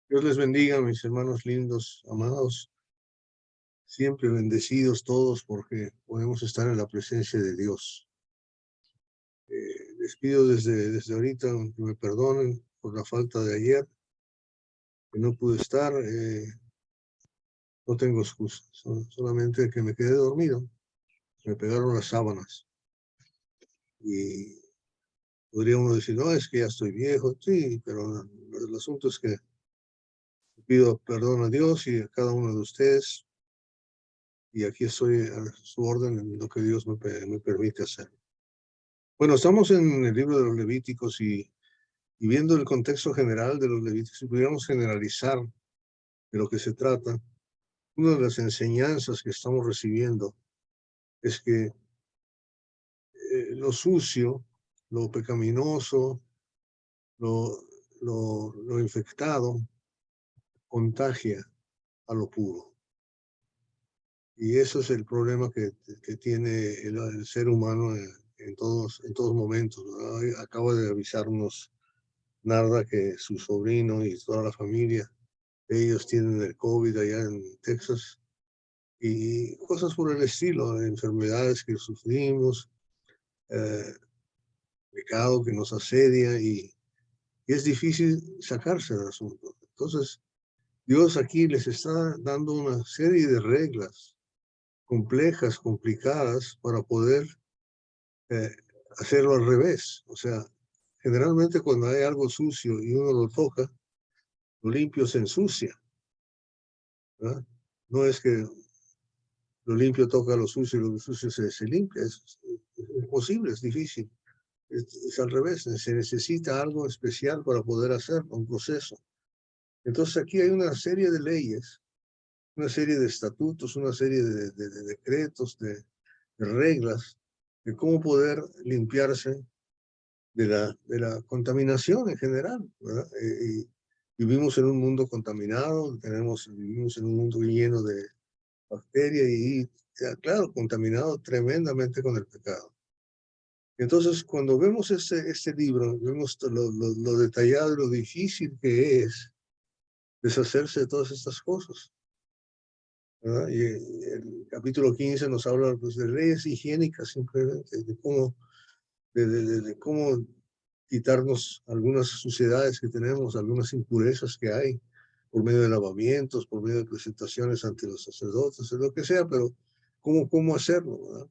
Dios les bendiga, mis hermanos lindos, amados, siempre bendecidos todos porque podemos estar en la presencia de Dios. Les pido desde ahorita que me perdonen por la falta de ayer, que no pude estar, no tengo excusa, solamente que me quedé dormido, me pegaron las sábanas y podría uno decir, no, es que ya estoy viejo, sí, pero el asunto es que pido perdón a Dios y a cada uno de ustedes. Y aquí estoy a su orden en lo que Dios me permite hacer. Bueno, estamos en el libro de los Levíticos y viendo el contexto general de los Levíticos, si pudiéramos generalizar de lo que se trata, una de las enseñanzas que estamos recibiendo es que lo sucio, lo pecaminoso, lo, lo infectado, contagia a lo puro. Y eso es el problema que tiene el ser humano en todos momentos, ¿no? Acaba de avisarnos Narda que su sobrino y toda la familia, ellos tienen el COVID allá en Texas y cosas por el estilo, enfermedades que sufrimos, eh, pecado que nos asedia y es difícil sacarse del asunto. Entonces, Dios aquí les está dando una serie de reglas complejas, complicadas, para poder eh, hacerlo al revés. O sea, generalmente cuando hay algo sucio y uno lo toca, lo limpio se ensucia, ¿verdad? No es que lo limpio toca lo sucio y lo sucio se limpia. Es imposible, es difícil. Es al revés, se necesita algo especial para poder hacerlo, un proceso. Entonces aquí hay una serie de leyes, una serie de estatutos, una serie de decretos, de reglas, de cómo poder limpiarse de la contaminación en general, ¿verdad? Y vivimos en un mundo contaminado, vivimos en un mundo lleno de bacterias y, claro, contaminado tremendamente con el pecado. Entonces, cuando vemos este libro, vemos lo detallado y lo difícil que es deshacerse de todas estas cosas, ¿verdad? Y el capítulo 15 nos habla, pues, de leyes higiénicas, simplemente, de cómo quitarnos algunas suciedades que tenemos, algunas impurezas que hay, por medio de lavamientos, por medio de presentaciones ante los sacerdotes, lo que sea, pero cómo hacerlo, ¿verdad?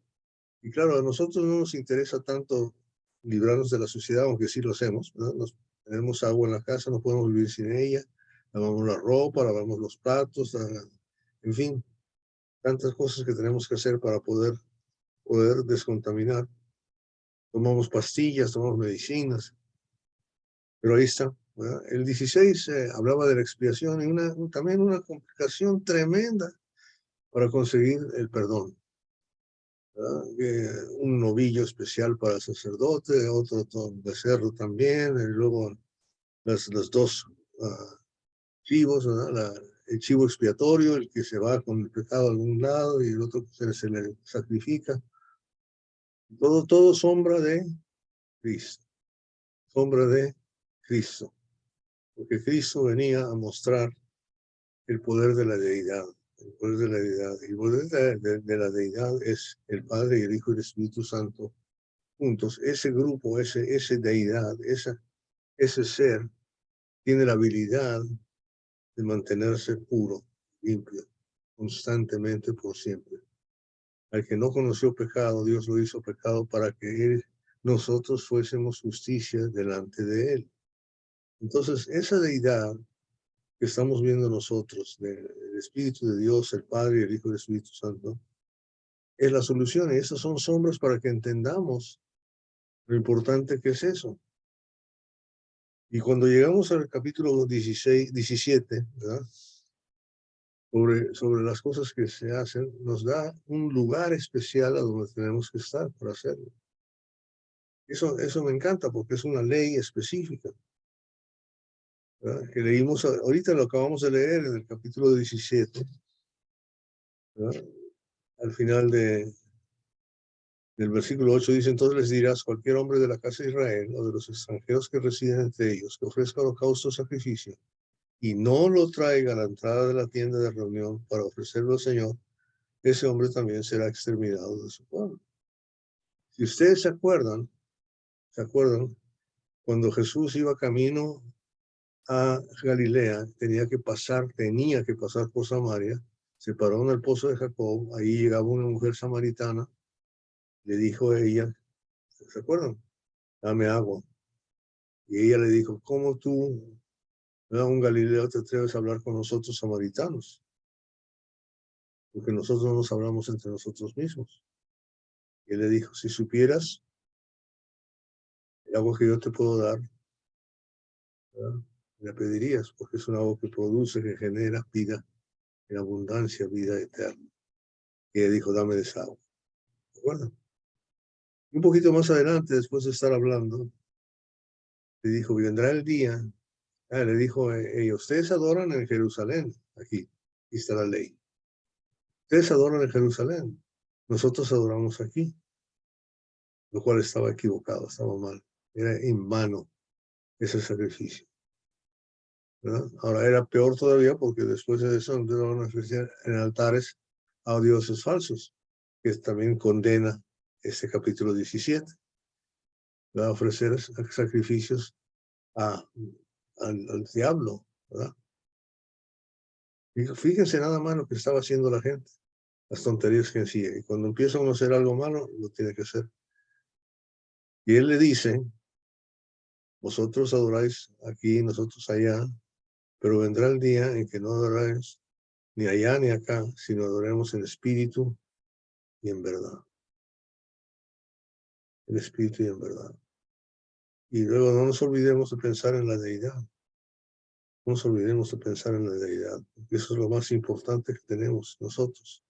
Y claro, a nosotros no nos interesa tanto librarnos de la suciedad, aunque sí lo hacemos, ¿verdad? Tenemos agua en la casa, no podemos vivir sin ella, lavamos la ropa, lavamos los platos, en fin, tantas cosas que tenemos que hacer para poder descontaminar. Tomamos pastillas, tomamos medicinas, pero ahí está, ¿verdad? El 16 hablaba de la expiación y también una complicación tremenda para conseguir el perdón. Un novillo especial para el sacerdote, otro becerro también, y luego los dos chivos, el chivo expiatorio, el que se va con el pecado a algún lado y el otro que se le sacrifica. Todo sombra de Cristo, sombra de Cristo, porque Cristo venía a mostrar el poder de la deidad, el poder de la deidad. El poder de la deidad es el Padre, el Hijo y el Espíritu Santo juntos. Ese grupo, ese deidad, ese ser, tiene la habilidad de mantenerse puro, limpio, constantemente por siempre. Al que no conoció pecado, Dios lo hizo pecado para que nosotros fuésemos justicia delante de él. Entonces, esa deidad que estamos viendo nosotros, del Espíritu de Dios, el Padre, el Hijo y el Espíritu Santo, es la solución. Y esas son sombras para que entendamos lo importante que es eso. Y cuando llegamos al capítulo 17, ¿verdad? Sobre las cosas que se hacen, nos da un lugar especial a donde tenemos que estar para hacerlo. Eso me encanta porque es una ley específica, ¿verdad? Que leímos, ahorita lo acabamos de leer en el capítulo 17, ¿verdad? Al final del versículo 8 dice: entonces les dirás, cualquier hombre de la casa de Israel o de los extranjeros que residen entre ellos, que ofrezca holocausto o sacrificio, y no lo traiga a la entrada de la tienda de reunión para ofrecerlo al Señor, ese hombre también será exterminado de su pueblo. Si ustedes se acuerdan, cuando Jesús iba camino a Galilea, tenía que pasar por Samaria, se paró en el pozo de Jacob, ahí llegaba una mujer samaritana, le dijo a ella, ¿se acuerdan? Dame agua. Y ella le dijo, ¿cómo tú, un Galileo, te atreves a hablar con nosotros samaritanos? Porque nosotros no nos hablamos entre nosotros mismos. Y él le dijo, si supieras el agua que yo te puedo dar, ¿verdad? Me pedirías, porque es un agua que produce, que genera vida en abundancia, vida eterna. Y él dijo, dame de esa agua. ¿De acuerdo? Un poquito más adelante, después de estar hablando, le dijo, vendrá el día. Le dijo ella, ustedes adoran en Jerusalén, aquí está la ley. Ustedes adoran en Jerusalén, nosotros adoramos aquí, lo cual estaba equivocado, estaba mal. Era en vano ese sacrificio, ¿verdad? Ahora era peor todavía porque después de eso empezaron a ofrecer en altares a dioses falsos, que también condena este capítulo 17. Va a ofrecer sacrificios al diablo, ¿verdad? Y fíjense nada más lo que estaba haciendo la gente, las tonterías que hacía. Y cuando empieza uno a hacer algo malo, lo tiene que hacer. Y él le dice, vosotros adoráis aquí, nosotros allá, pero vendrá el día en que no adoráis ni allá ni acá, sino adoremos en espíritu y en verdad. En espíritu y en verdad. Y luego no nos olvidemos de pensar en la deidad. No nos olvidemos de pensar en la deidad, porque eso es lo más importante que tenemos nosotros.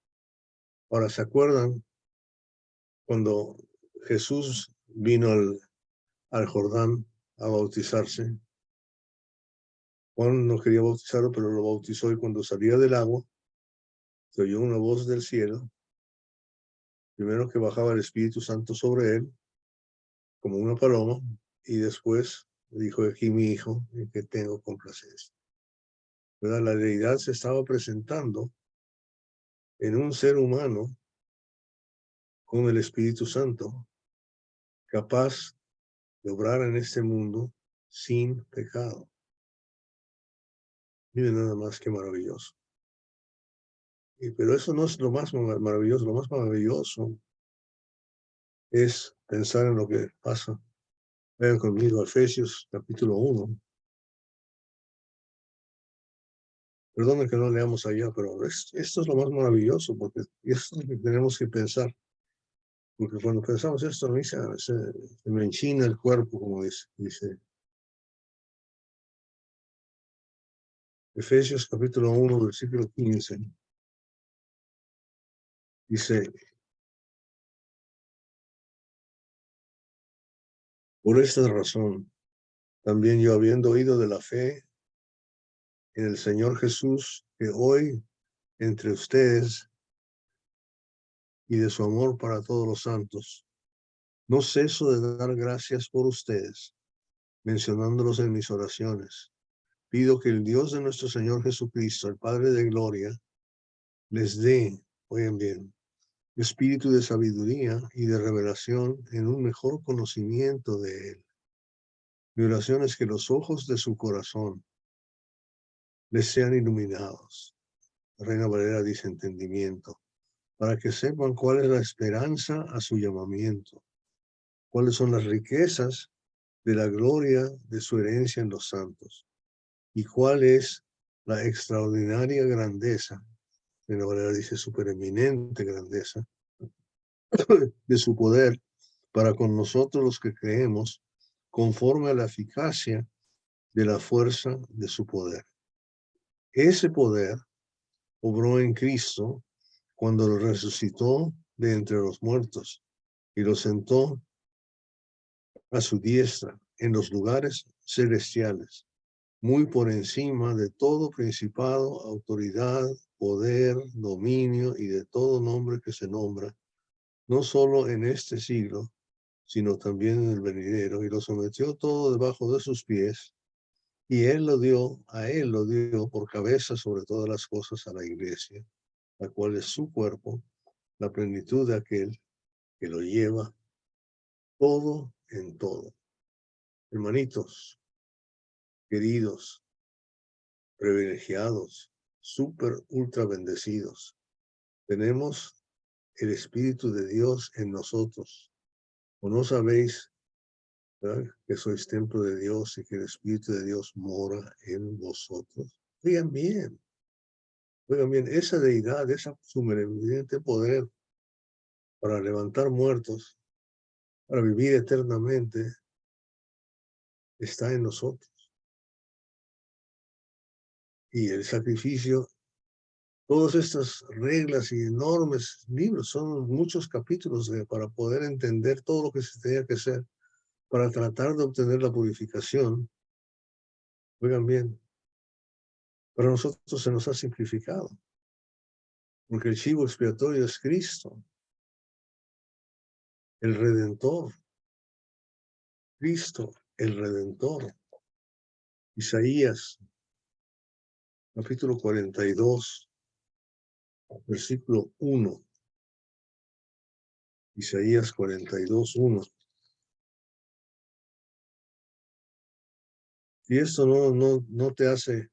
Ahora, ¿se acuerdan cuando Jesús vino al Jordán a bautizarse? Juan no quería bautizarlo, pero lo bautizó y cuando salía del agua, se oyó una voz del cielo, primero que bajaba el Espíritu Santo sobre él, como una paloma, y después dijo, aquí mi hijo, en que tengo complacencia. ¿Verdad? La deidad se estaba presentando en un ser humano con el Espíritu Santo, capaz de obrar en este mundo sin pecado. Miren nada más que maravilloso. Pero eso no es lo más maravilloso. Lo más maravilloso es pensar en lo que pasa. Vean conmigo Efesios capítulo 1. Perdonen que no leamos allá, pero esto es lo más maravilloso, porque esto es lo que tenemos que pensar. Porque cuando pensamos esto, se me enchina el cuerpo, como dice Efesios capítulo 1, versículo 15. Dice, por esta razón, también yo habiendo oído de la fe en el Señor Jesús, que hoy entre ustedes y de su amor para todos los santos, no ceso de dar gracias por ustedes, mencionándolos en mis oraciones. Pido que el Dios de nuestro Señor Jesucristo, el Padre de Gloria, les dé, oigan bien, espíritu de sabiduría y de revelación en un mejor conocimiento de Él. Mi oración es que los ojos de su corazón les sean iluminados. La Reina Valera dice entendimiento, para que sepan cuál es la esperanza a su llamamiento, cuáles son las riquezas de la gloria de su herencia en los santos, y cuál es la extraordinaria grandeza, Reina Valera dice supereminente grandeza, de su poder para con nosotros los que creemos, conforme a la eficacia de la fuerza de su poder. Ese poder obró en Cristo cuando lo resucitó de entre los muertos y lo sentó a su diestra en los lugares celestiales, muy por encima de todo principado, autoridad, poder, dominio y de todo nombre que se nombra, no solo en este siglo, sino también en el venidero, y lo sometió todo debajo de sus pies, Y a él lo dio por cabeza sobre todas las cosas a la iglesia, la cual es su cuerpo, la plenitud de aquel que lo lleva todo en todo. Hermanitos, queridos, privilegiados, súper, ultra bendecidos, tenemos el Espíritu de Dios en nosotros. ¿O no sabéis, verdad, que sois templo de Dios y que el Espíritu de Dios mora en vosotros? Oigan bien, esa deidad, ese superevidente poder para levantar muertos, para vivir eternamente, está en nosotros. Y el sacrificio, todas estas reglas y enormes libros, son muchos capítulos para poder entender todo lo que se tenía que hacer para tratar de obtener la purificación. Oigan bien, para nosotros se nos ha simplificado, porque el chivo expiatorio es Cristo, el Redentor. Cristo, el Redentor. Isaías, capítulo 42, versículo 1. Isaías 42, 1. Y esto no te hace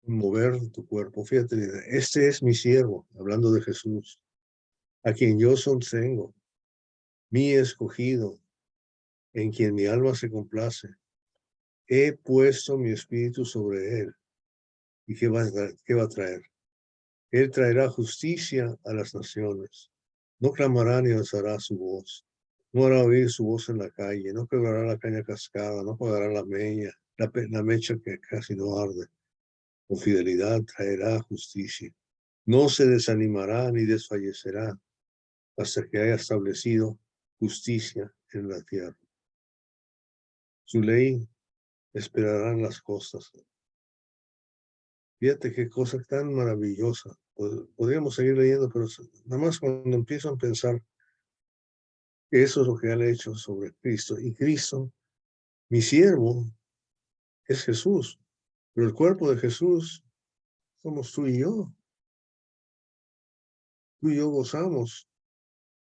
mover tu cuerpo. Fíjate, este es mi siervo, hablando de Jesús, a quien yo sostengo, mi escogido, en quien mi alma se complace. He puesto mi espíritu sobre él. ¿Y qué va a traer? Él traerá justicia a las naciones. No clamará ni alzará su voz. No hará oír su voz en la calle. No quebrará la caña cascada. No apagará la mecha que casi no arde. Con fidelidad traerá justicia. No se desanimará ni desfallecerá hasta que haya establecido justicia en la tierra. Su ley esperarán las costas. Fíjate qué cosa tan maravillosa. Podríamos seguir leyendo, pero nada más cuando empiezo a pensar que eso es lo que han hecho sobre Cristo. Y Cristo, mi siervo, es Jesús. Pero el cuerpo de Jesús somos tú y yo. Tú y yo gozamos.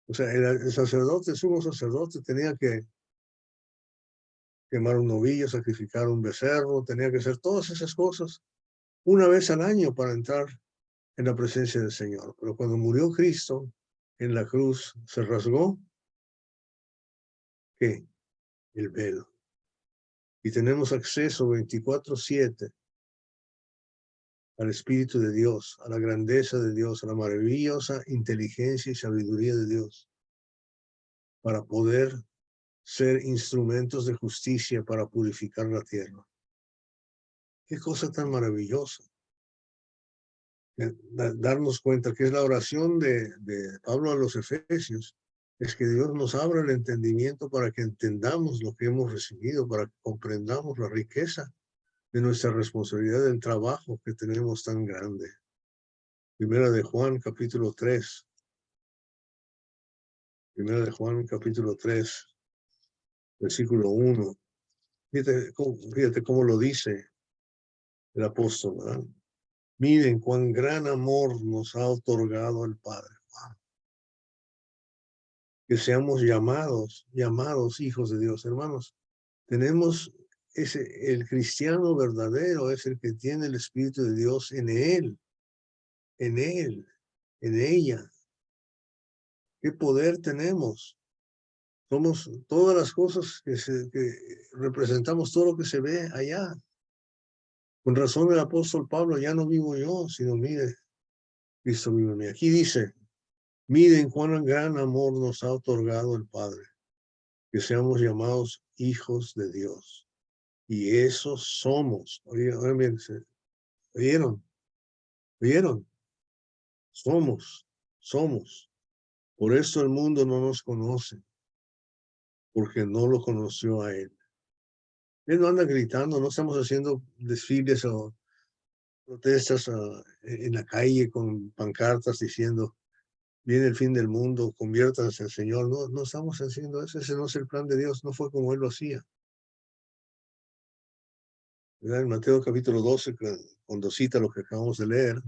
O sea, el sacerdote, el sumo sacerdote, tenía que quemar un novillo, sacrificar un becerro, tenía que hacer todas esas cosas una vez al año para entrar en la presencia del Señor. Pero cuando murió Cristo en la cruz, se rasgó, ¿qué? El velo. Y tenemos acceso 24/7 al Espíritu de Dios, a la grandeza de Dios, a la maravillosa inteligencia y sabiduría de Dios, para poder ser instrumentos de justicia para purificar la tierra. Qué cosa tan maravillosa. Darnos cuenta que es la oración de Pablo a los Efesios, es que Dios nos abra el entendimiento para que entendamos lo que hemos recibido, para que comprendamos la riqueza de nuestra responsabilidad del trabajo que tenemos tan grande. Primera de Juan, capítulo 3. Primera de Juan, capítulo 3, versículo 1. Fíjate cómo lo dice el apóstol, ¿verdad? Miren cuán gran amor nos ha otorgado el Padre. Wow. Que seamos llamados hijos de Dios, hermanos. Tenemos el cristiano verdadero es el que tiene el Espíritu de Dios en él, en ella. ¿Qué poder tenemos? Somos todas las cosas que representamos, todo lo que se ve allá. Con razón el apóstol Pablo, ya no vivo yo, sino mire, Cristo vive en mí. Aquí dice, miren cuán gran amor nos ha otorgado el Padre, que seamos llamados hijos de Dios. Y eso somos. Oigan bien, ¿oyeron? ¿Oyeron? Somos. Por eso el mundo no nos conoce, porque no lo conoció a él. Él no anda gritando, no estamos haciendo desfiles o protestas en la calle con pancartas diciendo, viene el fin del mundo, conviértanse al Señor. No estamos haciendo eso, ese no es el plan de Dios, no fue como Él lo hacía. ¿verdad? En Mateo capítulo 12, cuando cita lo que acabamos de leer,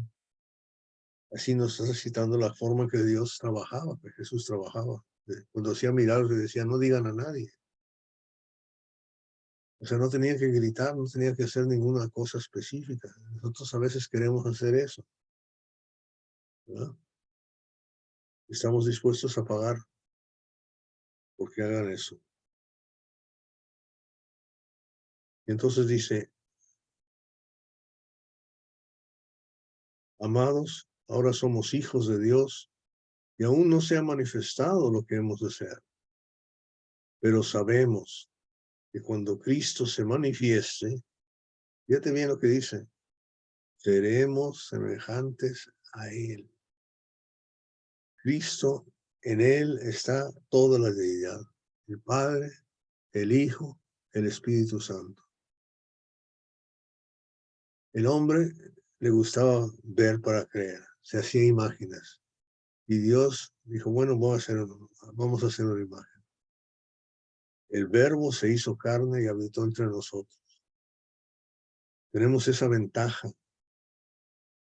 así nos está citando la forma que Dios trabajaba, que Jesús trabajaba. Cuando hacía milagros, le decía, no digan a nadie. O sea, no tenía que gritar, no tenía que hacer ninguna cosa específica. Nosotros a veces queremos hacer eso, ¿verdad? Estamos dispuestos a pagar porque hagan eso. Y entonces dice, amados, ahora somos hijos de Dios y aún no se ha manifestado lo que hemos de ser. Pero sabemos que cuando Cristo se manifieste, fíjate bien lo que dice, seremos semejantes a Él. Cristo, en Él está toda la deidad, el Padre, el Hijo, el Espíritu Santo. El hombre le gustaba ver para creer, se hacía imágenes. Y Dios dijo, bueno, vamos a hacer una imagen. El Verbo se hizo carne y habitó entre nosotros. Tenemos esa ventaja.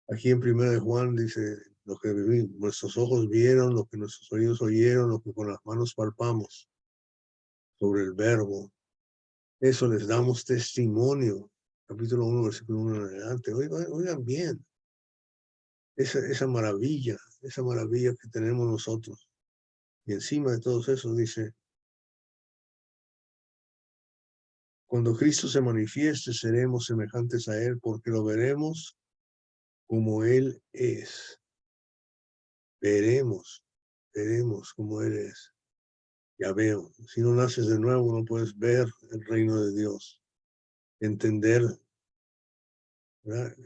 Aquí en 1 de Juan dice, lo que nuestros ojos vieron, lo que nuestros oídos oyeron, lo que con las manos palpamos sobre el Verbo. Eso les damos testimonio. Capítulo 1, versículo 1 en adelante. Oigan bien, esa maravilla que tenemos nosotros. Y encima de todo eso dice, cuando Cristo se manifieste, seremos semejantes a Él, porque lo veremos como Él es. Veremos como Él es. Ya veo, si no naces de nuevo, no puedes ver el reino de Dios, entender, ¿verdad?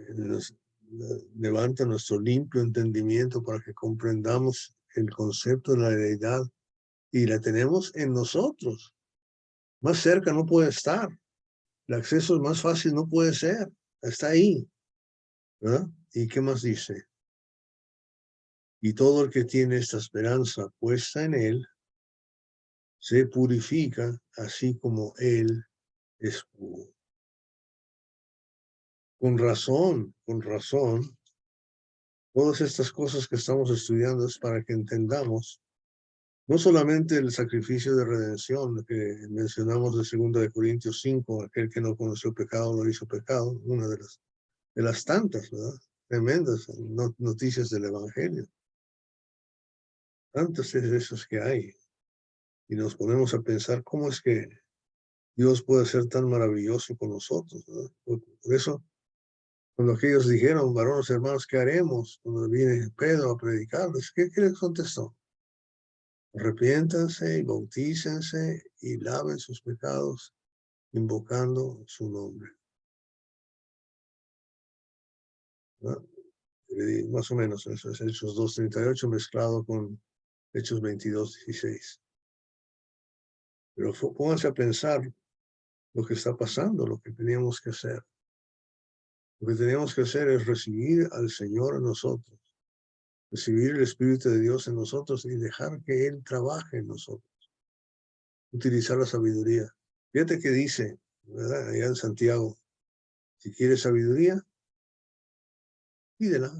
Levanta nuestro limpio entendimiento para que comprendamos el concepto de la deidad y la tenemos en nosotros. Más cerca no puede estar. El acceso es más fácil, no puede ser. Está ahí, ¿verdad? ¿Y qué más dice? Y todo el que tiene esta esperanza puesta en Él, se purifica así como Él es puro. Con razón, todas estas cosas que estamos estudiando es para que entendamos no solamente el sacrificio de redención que mencionamos de 2 de Corintios 5, aquel que no conoció pecado lo hizo pecado, una de las tantas, ¿verdad? Tremendas noticias del Evangelio. Tantas es esos que hay. Y nos ponemos a pensar cómo es que Dios puede ser tan maravilloso con nosotros, ¿verdad? Por eso, cuando aquellos dijeron, varones hermanos, ¿qué haremos? Cuando viene Pedro a predicarles, ¿qué les contestó? Arrepiéntanse y bautícense y laven sus pecados invocando su nombre. ¿No? Más o menos, eso es Hechos 2:38 mezclado con Hechos 22:16. Pero pónganse a pensar lo que está pasando, lo que teníamos que hacer. Lo que teníamos que hacer es recibir al Señor en nosotros, recibir el Espíritu de Dios en nosotros y dejar que Él trabaje en nosotros. Utilizar la sabiduría. Fíjate que dice, ¿verdad? Allá en Santiago, si quieres sabiduría, pídela,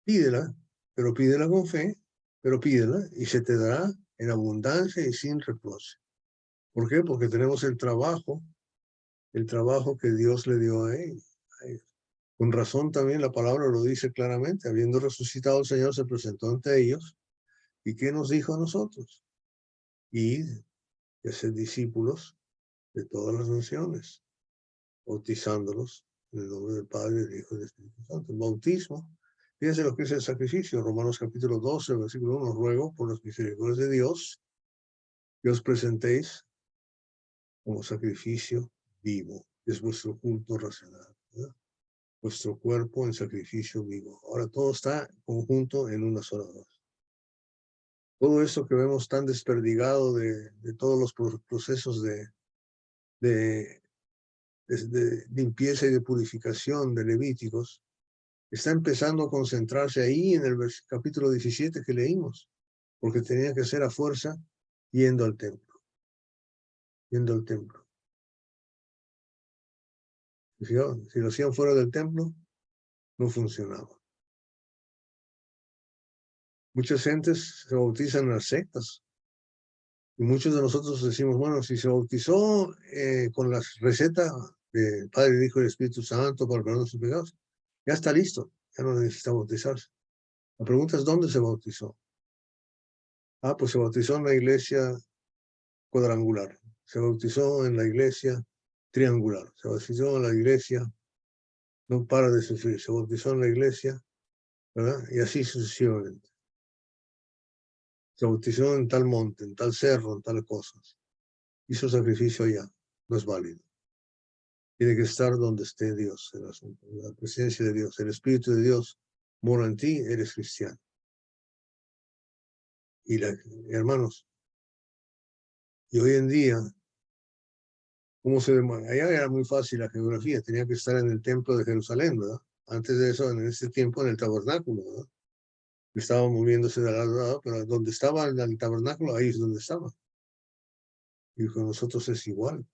pídela, pero pídela con fe, pero pídela y se te dará en abundancia y sin reproche. ¿Por qué? Porque tenemos el trabajo que Dios le dio a él. Con razón también la palabra lo dice claramente, habiendo resucitado el Señor se presentó ante ellos. ¿Y qué nos dijo a nosotros? Id y hacer discípulos de todas las naciones, bautizándolos en el nombre del Padre, del Hijo y del Espíritu Santo. El bautismo, fíjense lo que es el sacrificio. Romanos capítulo 12, versículo 1, ruego por las misericordias de Dios que os presentéis como sacrificio vivo. Es vuestro culto racional, ¿verdad? Vuestro cuerpo en sacrificio vivo. Ahora todo está conjunto en una sola voz. Todo esto que vemos tan desperdigado de todos los procesos de limpieza y de purificación de Levíticos, está empezando a concentrarse ahí en el capítulo 17 que leímos, porque tenía que ser a fuerza yendo al templo, yendo al templo. Si lo hacían fuera del templo, no funcionaba. Muchas gentes se bautizan en las sectas. Y muchos de nosotros decimos, bueno, si se bautizó con la receta de Padre, el Hijo y el Espíritu Santo para el perdón de sus pecados, ya está listo, ya no necesita bautizarse. La pregunta es, ¿dónde se bautizó? Ah, pues se bautizó en la iglesia cuadrangular, se bautizó en la iglesia triangular, se bautizó en la iglesia no para de sufrir, se bautizó en la iglesia, ¿verdad? Y así sucesivamente. Se bautizó en tal monte, en tal cerro, en tal cosas. Hizo sacrificio allá, no es válido. Tiene que estar donde esté Dios, en la presencia de Dios. El Espíritu de Dios mora en ti, eres cristiano. Y hermanos, y hoy en día, allá era muy fácil la geografía, tenía que estar en el templo de Jerusalén, ¿verdad? Antes de eso, en ese tiempo, en el tabernáculo, ¿verdad? Estaba moviéndose de lado a lado, pero donde estaba el tabernáculo, ahí es donde estaba. Y con nosotros es igual.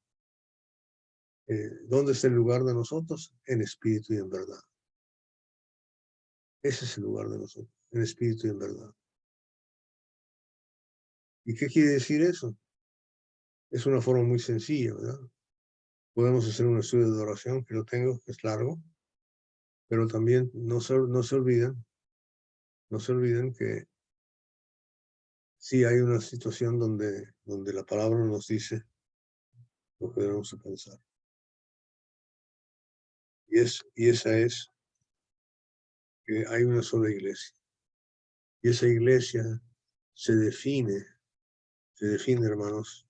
¿Dónde está el lugar de nosotros? En espíritu y en verdad. Ese es el lugar de nosotros, en espíritu y en verdad. ¿Y qué quiere decir eso? Es una forma muy sencilla, ¿verdad? Podemos hacer un estudio de oración, que lo tengo, que es largo, pero también no se olviden que sí hay una situación donde la palabra nos dice lo que debemos pensar. Y esa es que hay una sola iglesia. Y esa iglesia se define, hermanos,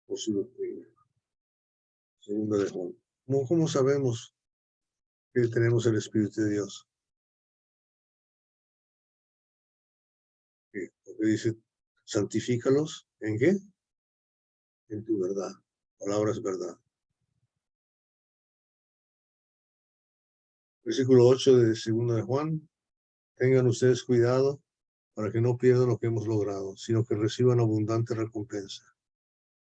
por su doctrina. Segunda de Juan. ¿Cómo sabemos que tenemos el Espíritu de Dios? Porque dice, santifícalos, ¿en qué? En tu verdad. Palabra es verdad. Versículo 8 de Segunda de Juan. Tengan ustedes cuidado para que no pierdan lo que hemos logrado, sino que reciban abundante recompensa.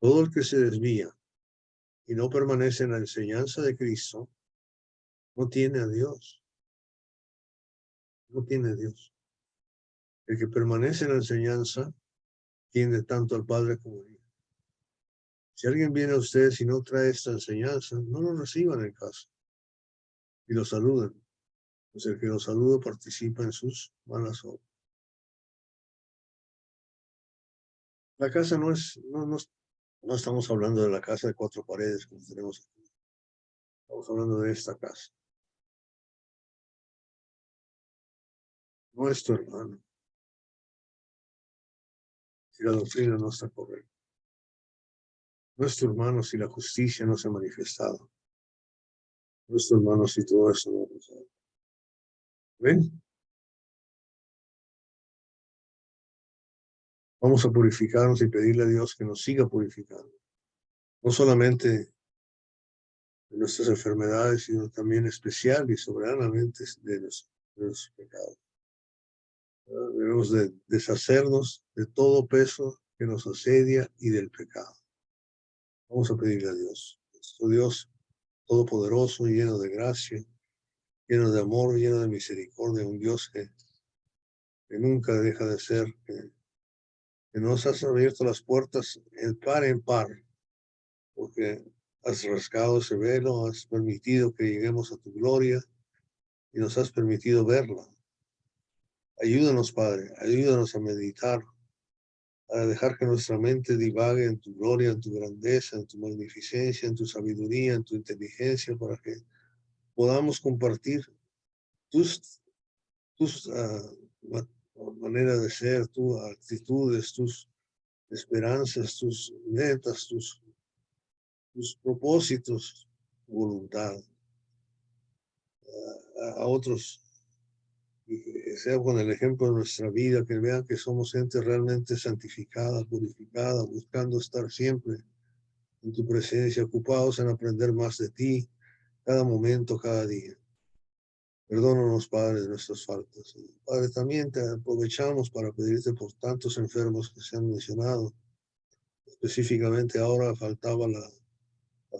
Todo el que se desvía y no permanece en la enseñanza de Cristo, no tiene a Dios. No tiene a Dios. El que permanece en la enseñanza tiene tanto al Padre como al Hijo. Si alguien viene a ustedes y no trae esta enseñanza, no lo reciban en casa y lo saluden, pues el que lo saluda participa en sus malas obras. La casa no estamos hablando de la casa de 4 paredes como tenemos aquí. Estamos hablando de esta casa. No es tu hermano. Si la doctrina no está correcta. No es tu hermano si la justicia no se ha manifestado. No es tu hermano si todo eso no ha pasado. ¿Ven? Vamos a purificarnos y pedirle a Dios que nos siga purificando. No solamente de nuestras enfermedades, sino también especial y soberanamente de los pecados. Debemos de deshacernos de todo peso que nos asedia y del pecado. Vamos a pedirle a Dios. Nuestro Dios todopoderoso, lleno de gracia, lleno de amor, lleno de misericordia, un Dios que nunca deja de ser, que nos has abierto las puertas en par, porque has rasgado ese velo, has permitido que lleguemos a tu gloria y nos has permitido verla. Ayúdanos, Padre, ayúdanos a meditar, a dejar que nuestra mente divague en tu gloria, en tu grandeza, en tu magnificencia, en tu sabiduría, en tu inteligencia, para que podamos compartir tus maneras de ser, tus actitudes, tus esperanzas, tus metas, tus propósitos, voluntad a otros, y que sea con el ejemplo de nuestra vida, que vean que somos gente realmente santificada, purificada, buscando estar siempre en tu presencia, ocupados en aprender más de ti, cada momento, cada día. Perdónanos, Padre, de nuestras faltas. Padre, también te aprovechamos para pedirte por tantos enfermos que se han mencionado. Específicamente ahora faltaba la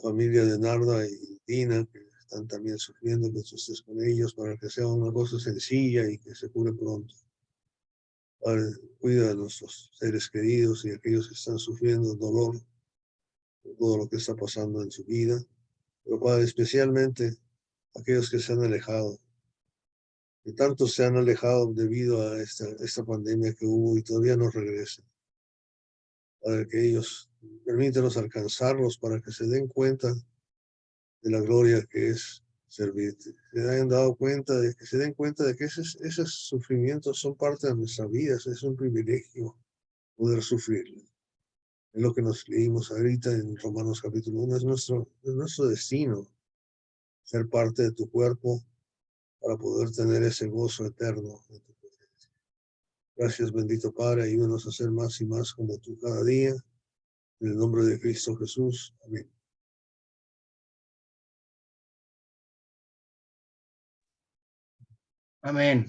familia de Narda y Argentina, que están también sufriendo, que tú estés con ellos para que sea una cosa sencilla y que se cure pronto. Padre, cuida de nuestros seres queridos y aquellos que están sufriendo dolor por todo lo que está pasando en su vida. Pero Padre, especialmente aquellos que se han alejado, que tantos se han alejado debido a esta pandemia que hubo y todavía no regresan. Padre, que ellos permítanos alcanzarlos para que se den cuenta de la gloria que es servirte. Se hayan dado cuenta de que se den cuenta de que esos sufrimientos son parte de nuestra vida, es un privilegio poder sufrirlo. Es lo que nos leímos ahorita en Romanos capítulo 1, es nuestro destino ser parte de tu cuerpo para poder tener ese gozo eterno en tu presencia. Gracias, bendito Padre, ayúdanos a ser más y más como tú cada día. En el nombre de Cristo Jesús. Amén. Amén.